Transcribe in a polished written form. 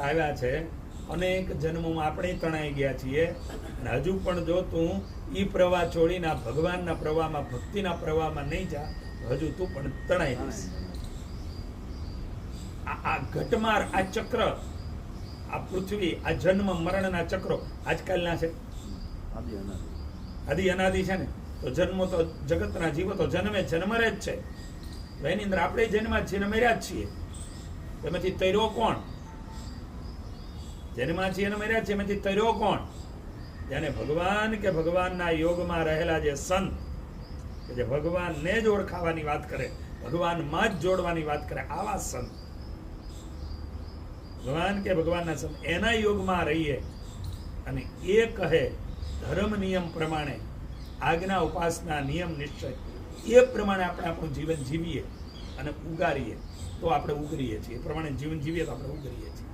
આવ્યા છે, અનેક જન્મોમાં આપણે તણાઈ ગયા છીએ, અને હજુ પણ જો તું ઈ પ્રવાહ છોડીને આ ભગવાનના પ્રવાહમાં, ભક્તિના પ્રવાહમાં નહીં જા, હજુ તું પણ તણાઈ જઈશ. આ ઘટમાર, આ ચક્ર, આ પૃથ્વી, આ જન્મ મરણના ચક્રો આજકાલના છે, આદિ અનાદિ છે ને. તો જન્મો તો જગતના જીવો તો જન્મે જન્મરે જ છે. તો એની અંદર આપણે જન્મા છીએ, મર્યા જ છીએ. એમાંથી તર્યો કોણ? જન્મા છીએ અને મર્યા છીએ, એમાંથી તર્યો કોણ? જેને ભગવાન કે ભગવાનના યોગમાં રહેલા જે સંત, કે જે ભગવાનને જ ઓળખાવાની વાત કરે, ભગવાનમાં જ જોડવાની વાત કરે, આવા સંત, ભગવાન કે ભગવાનના સંત, એના યોગમાં રહીએ અને એ કહે ધર્મ નિયમ પ્રમાણે, આજ્ઞા ઉપાસના નિયમ નિશ્ચય, એ પ્રમાણે આપણે આપણું જીવન જીવીએ અને ઉગારીએ તો આપણે ઉગરીએ છીએ. એ પ્રમાણે જીવન જીવીએ તો આપણે ઉગરીએ છીએ.